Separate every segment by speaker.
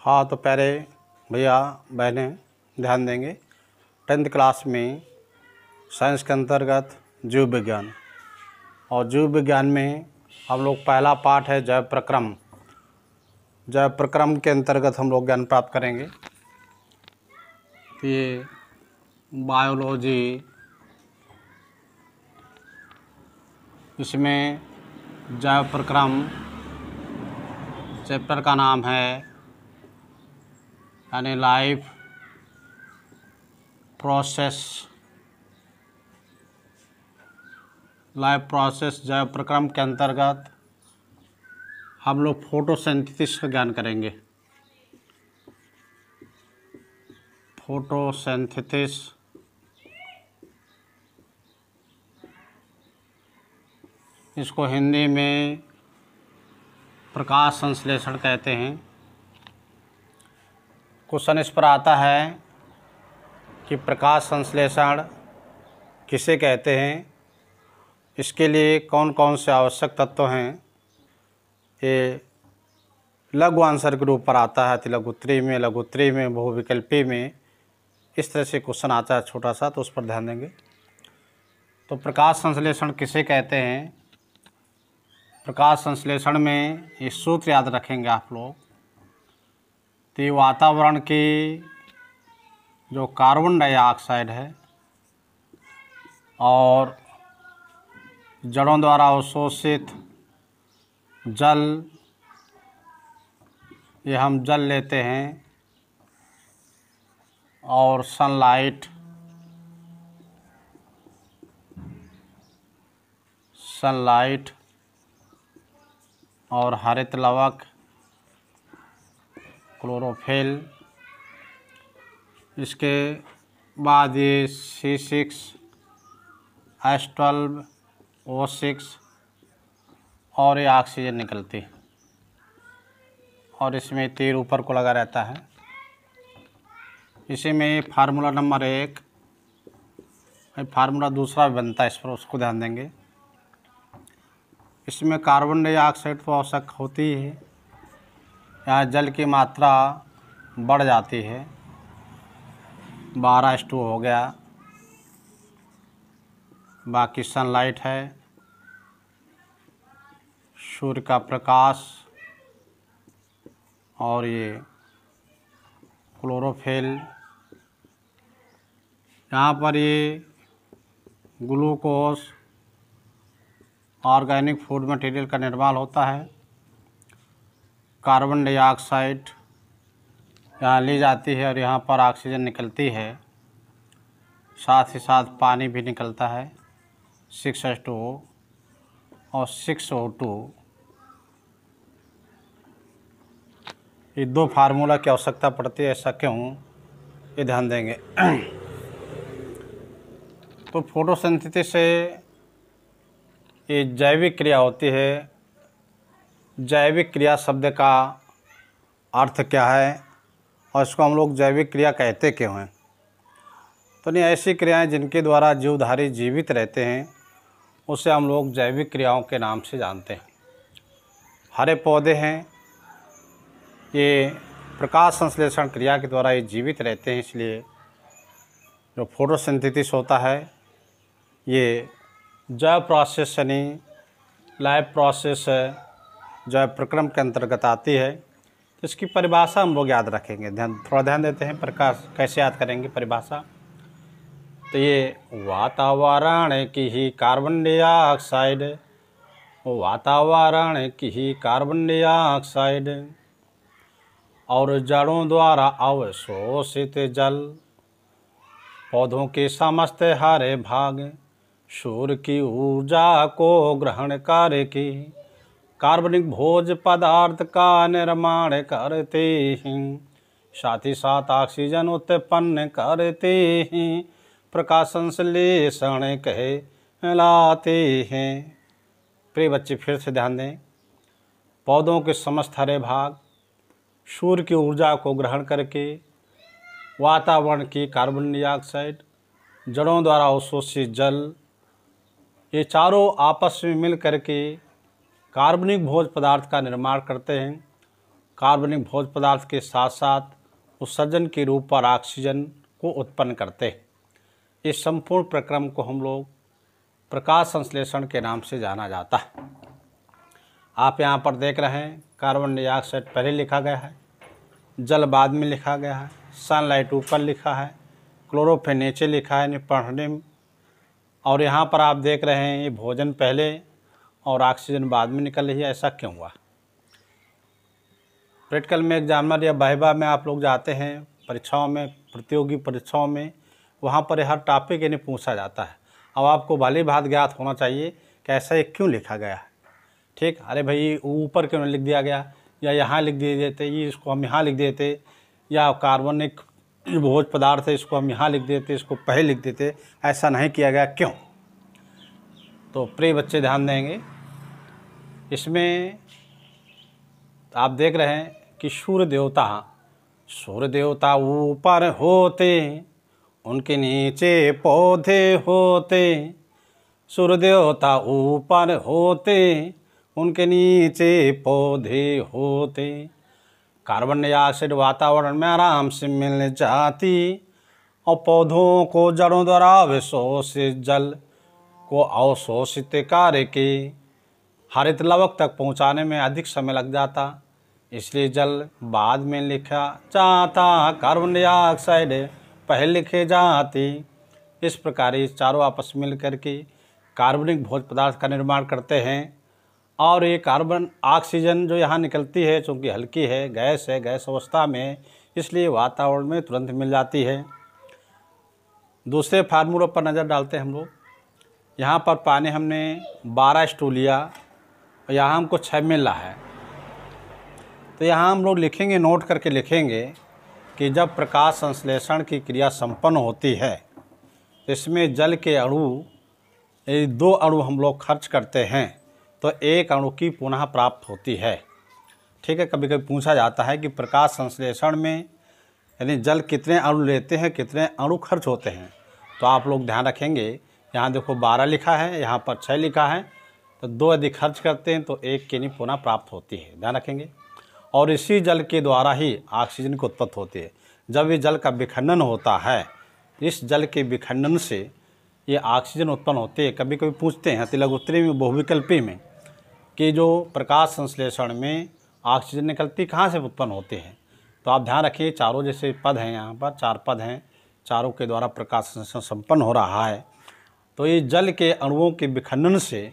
Speaker 1: हाँ, तो प्यारे भैया बहनें ध्यान देंगे। 10th क्लास में साइंस के अंतर्गत जीव विज्ञान, और जीव विज्ञान में हम लोग पहला पाठ है जैव प्रक्रम। जैव प्रक्रम के अंतर्गत हम लोग ज्ञान प्राप्त करेंगे। तो ये बायोलॉजी, इसमें जैव प्रक्रम चैप्टर का नाम है यानी लाइफ प्रोसेस। जैव प्रक्रम के अंतर्गत हम लोग फोटोसिंथेसिस का ज्ञान करेंगे। फोटोसिंथेसिस इसको हिंदी में प्रकाश संश्लेषण कहते हैं। क्वेश्चन इस पर आता है कि प्रकाश संश्लेषण किसे कहते हैं, इसके लिए कौन कौन से आवश्यक तत्व हैं। ये लघु आंसर के रूप पर आता है, लघुत्तरी में, बहुविकल्पी में, इस तरह से क्वेश्चन आता है छोटा सा, तो उस पर ध्यान देंगे। तो प्रकाश संश्लेषण किसे कहते हैं, प्रकाश संश्लेषण में ये सूत्र याद रखेंगे आप लोग। तो वातावरण की जो कार्बन डाइऑक्साइड है और जड़ों द्वारा अवशोषित जल, ये हम जल लेते हैं, और सनलाइट और हरित लवक, क्लोरोफिल, इसके बाद ये C6H12O6 और ये ऑक्सीजन निकलती है, और इसमें तीर ऊपर को लगा रहता है। इसी में फार्मूला नंबर 1, फार्मूला दूसरा भी बनता है, इस पर उसको ध्यान देंगे। इसमें कार्बन डाइऑक्साइड तो आवश्यक होती है, यहाँ जल की मात्रा बढ़ जाती है, 12:2 हो गया। बाकी सनलाइट है, सूर्य का प्रकाश, और ये क्लोरोफिल, यहाँ पर ये ग्लूकोज ऑर्गेनिक फूड मटेरियल का निर्माण होता है। कार्बन डाइऑक्साइड यहाँ ली जाती है और यहाँ पर ऑक्सीजन निकलती है, साथ ही साथ पानी भी निकलता है, 6H2O और 6O2। ये दो फार्मूला की आवश्यकता पड़ती है, ऐसा क्यों, ये ध्यान देंगे। तो फोटोसिंथेसिस से ये जैविक क्रिया होती है। जैविक क्रिया शब्द का अर्थ क्या है और इसको हम लोग जैविक क्रिया कहते क्यों हैं। तो नहीं, ऐसी क्रियाएं जिनके द्वारा जीवधारी जीवित रहते हैं उसे हम लोग जैविक क्रियाओं के नाम से जानते हैं। हरे पौधे हैं, ये प्रकाश संश्लेषण क्रिया के द्वारा ये जीवित रहते हैं, इसलिए जो फोटोसिंथेसिस होता है ये जैव प्रोसेस यानी लाइफ प्रोसेस जैव प्रक्रम के अंतर्गत आती है। तो इसकी परिभाषा हम लोग याद रखेंगे, थोड़ा ध्यान देते हैं। प्रकाश कैसे याद करेंगे परिभाषा। तो ये वातावरण की ही कार्बन डाइऑक्साइड, और जड़ों द्वारा अवशोषित जल, पौधों के समस्त हरे भाग, सूर्य की ऊर्जा को ग्रहण करके कार्बनिक भोज पदार्थ का निर्माण करते हैं, साथ ही साथ ऑक्सीजन उत्पन्न करते हैं, प्रकाश संश्लेषण कहलाते हैं। प्रिय बच्चे फिर से ध्यान दें। पौधों के समस्त हरे भाग, सूर्य की ऊर्जा को ग्रहण करके वातावरण की कार्बन डाइऑक्साइड, जड़ों द्वारा अवशोषित जल, ये चारों आपस में मिल करके कार्बनिक भोज पदार्थ का निर्माण करते हैं। कार्बनिक भोज्य पदार्थ के साथ साथ उत्सर्जन के रूप पर ऑक्सीजन को उत्पन्न करते हैं। इस संपूर्ण प्रक्रम को हम लोग प्रकाश संश्लेषण के नाम से जाना जाता है। आप यहाँ पर देख रहे हैं कार्बन डाइऑक्साइड पहले लिखा गया है, जल बाद में लिखा गया है, सनलाइट ऊपर लिखा है, क्लोरोफिल नीचे लिखा है पढ़ने में, और यहाँ पर आप देख रहे हैं ये भोजन पहले और ऑक्सीजन बाद में निकल रही है। ऐसा क्यों हुआ? प्रैक्टिकल में एग्जामिनर या वाइवा में आप लोग जाते हैं परीक्षाओं में, प्रतियोगी परीक्षाओं में, वहाँ पर हर टॉपिक इन्हें पूछा जाता है। अब आपको भली भांति ज्ञात होना चाहिए कि ऐसा ये क्यों लिखा गया है। ठीक, अरे भाई ऊपर क्यों लिख दिया गया, या यहाँ लिख दिए देते, ये इसको हम यहाँ लिख देते, या कार्बनिक भोज्य पदार्थ है इसको हम यहाँ लिख देते, इसको पहले लिख देते। ऐसा नहीं किया गया, क्यों? तो प्रिय बच्चे ध्यान देंगे, इसमें आप देख रहे हैं कि सूर्य देवता ऊपर होते, उनके नीचे पौधे होते। सूर्य देवता ऊपर होते, उनके नीचे पौधे होते। कार्बन डाइऑक्साइड वातावरण में आराम से मिल जाती और पौधों को जड़ों द्वारा अवशोषित जल को अवशोषित करके हरित लवक तक पहुंचाने में अधिक समय लग जाता, इसलिए जल बाद में लिखा जाता, कार्बन डाइऑक्साइड पहले लिखे जाते। इस प्रकार ये चारों आपस मिल करके कार्बनिक भोज्य पदार्थ का निर्माण करते हैं। और ये कार्बन ऑक्सीजन जो यहाँ निकलती है, चूँकि हल्की है, गैस है, गैस अवस्था में, इसलिए वातावरण में तुरंत मिल जाती है। दूसरे फार्मूलों पर नज़र डालते हैं हम लोग। यहाँ पर पानी हमने 12 स्टूल लिया और यहाँ हमको 6 मिल रहा है, तो यहाँ हम लोग लिखेंगे, नोट करके लिखेंगे कि जब प्रकाश संश्लेषण की क्रिया संपन्न होती है, इसमें जल के अणु 2 अणु हम लोग खर्च करते हैं तो 1 अणु की पुनः प्राप्त होती है। ठीक है, कभी कभी पूछा जाता है कि प्रकाश संश्लेषण में यानी जल कितने अणु लेते हैं, कितने अणु खर्च होते हैं, तो आप लोग ध्यान रखेंगे। यहाँ देखो 12 लिखा है, यहाँ पर 6 लिखा है, तो 2 यदि खर्च करते हैं तो 1 की नहीं पुनः प्राप्त होती है, ध्यान रखेंगे। और इसी जल के द्वारा ही ऑक्सीजन की उत्पत्ति होती है। जब ये जल का विखंडन होता है, इस जल के विखंडन से ये ऑक्सीजन उत्पन्न होती है। कभी कभी पूछते हैं तिलक उत्तरी में, बहुविकल्पी में, कि जो प्रकाश संश्लेषण में ऑक्सीजन निकलती कहाँ से उत्पन्न होते हैं, तो आप ध्यान रखिए चारों जैसे पद हैं, यहाँ पर 4 पद हैं, चारों के द्वारा प्रकाश संश्लेषण संपन्न हो रहा है। तो ये जल के अणुओं के विखंडन से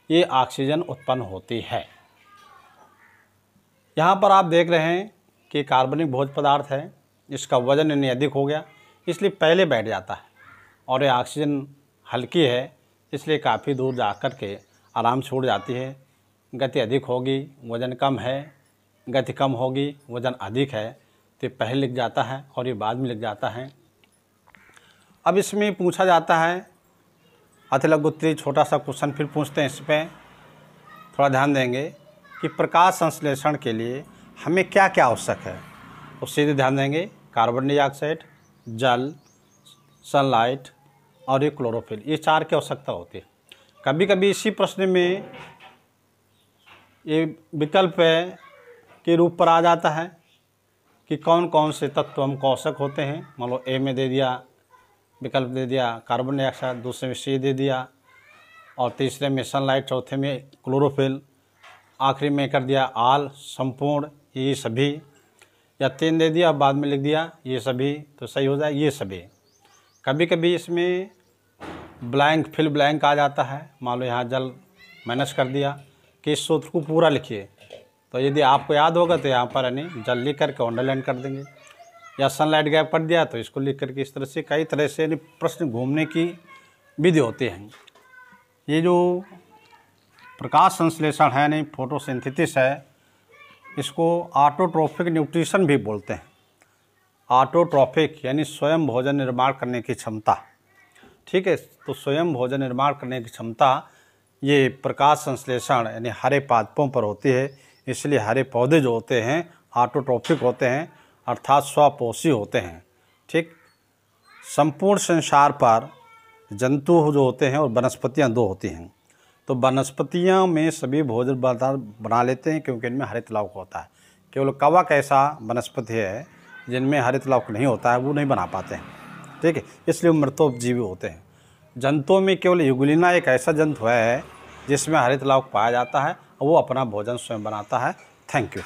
Speaker 1: ये ऑक्सीजन उत्पन्न होती है। यहाँ पर आप देख रहे हैं कि कार्बनिक भोज्य पदार्थ है, इसका वजन यानी अधिक हो गया, इसलिए पहले बैठ जाता है, और ये ऑक्सीजन हल्की है, इसलिए काफ़ी दूर जा कर के आराम से उड़ जाती है। गति अधिक होगी, वजन कम है, गति कम होगी, वजन अधिक है, तो पहले लिख जाता है और ये बाद में लिख जाता है। अब इसमें पूछा जाता है अतिलघुत्तरी छोटा सा क्वेश्चन फिर पूछते हैं, इस पर थोड़ा ध्यान देंगे कि प्रकाश संश्लेषण के लिए हमें क्या क्या आवश्यक है। तो सीधे ध्यान देंगे, कार्बन डाइऑक्साइड, जल, सनलाइट और ये क्लोरोफिल, ये 4 की आवश्यकता होती है। कभी कभी इसी प्रश्न में ये विकल्प के रूप पर आ जाता है कि कौन कौन से तत्व हमको आवश्यक होते हैं। मान लो ए में दे दिया, विकल्प दे दिया कार्बन डाइऑक्साइड, दूसरे में सी दे दिया, और तीसरे में सनलाइट, चौथे में क्लोरोफिल, आखिरी में कर दिया आल, संपूर्ण, ये सभी, या 3 दे दिया बाद में लिख दिया ये सभी, तो सही हो जाए ये सभी। कभी कभी इसमें ब्लैंक, फिल ब्लैंक आ जाता है। मान लो यहाँ जल माइनस कर दिया कि इस सूत्र को पूरा लिखिए, तो यदि आपको याद होगा तो यहाँ पर यानी जल लिख करके अंडरलाइन कर देंगे, या सनलाइट गैप कर दिया तो इसको लिख करके, इस तरह से कई तरह से यानी प्रश्न घूमने की विधि होती है। ये जो प्रकाश संश्लेषण है नहीं, फोटोसिंथेसिस है, इसको ऑटोट्रोफिक न्यूट्रिशन भी बोलते हैं। ऑटोट्रोफिक यानी स्वयं भोजन निर्माण करने की क्षमता। ठीक है, तो स्वयं भोजन निर्माण करने की क्षमता ये प्रकाश संश्लेषण यानी हरे पादपों पर होती है, इसलिए हरे पौधे जो होते हैं ऑटोट्रोफिक होते हैं, अर्थात स्वपोषी होते हैं। ठीक, संपूर्ण संसार पर जंतु जो होते हैं और वनस्पतियाँ 2 होती हैं। तो वनस्पतियाँ में सभी भोजन पदार्थ बना लेते हैं क्योंकि इनमें हरित लवक होता है। केवल कवक ऐसा वनस्पति है जिनमें हरित लवक नहीं होता है, वो नहीं बना पाते हैं, ठीक है, इसलिए वो मृतोपजीवी होते हैं। जंतुओं में केवल यूग्लिना एक ऐसा जंतु है जिसमें हरित लवक पाया जाता है और वो अपना भोजन स्वयं बनाता है। Thank you.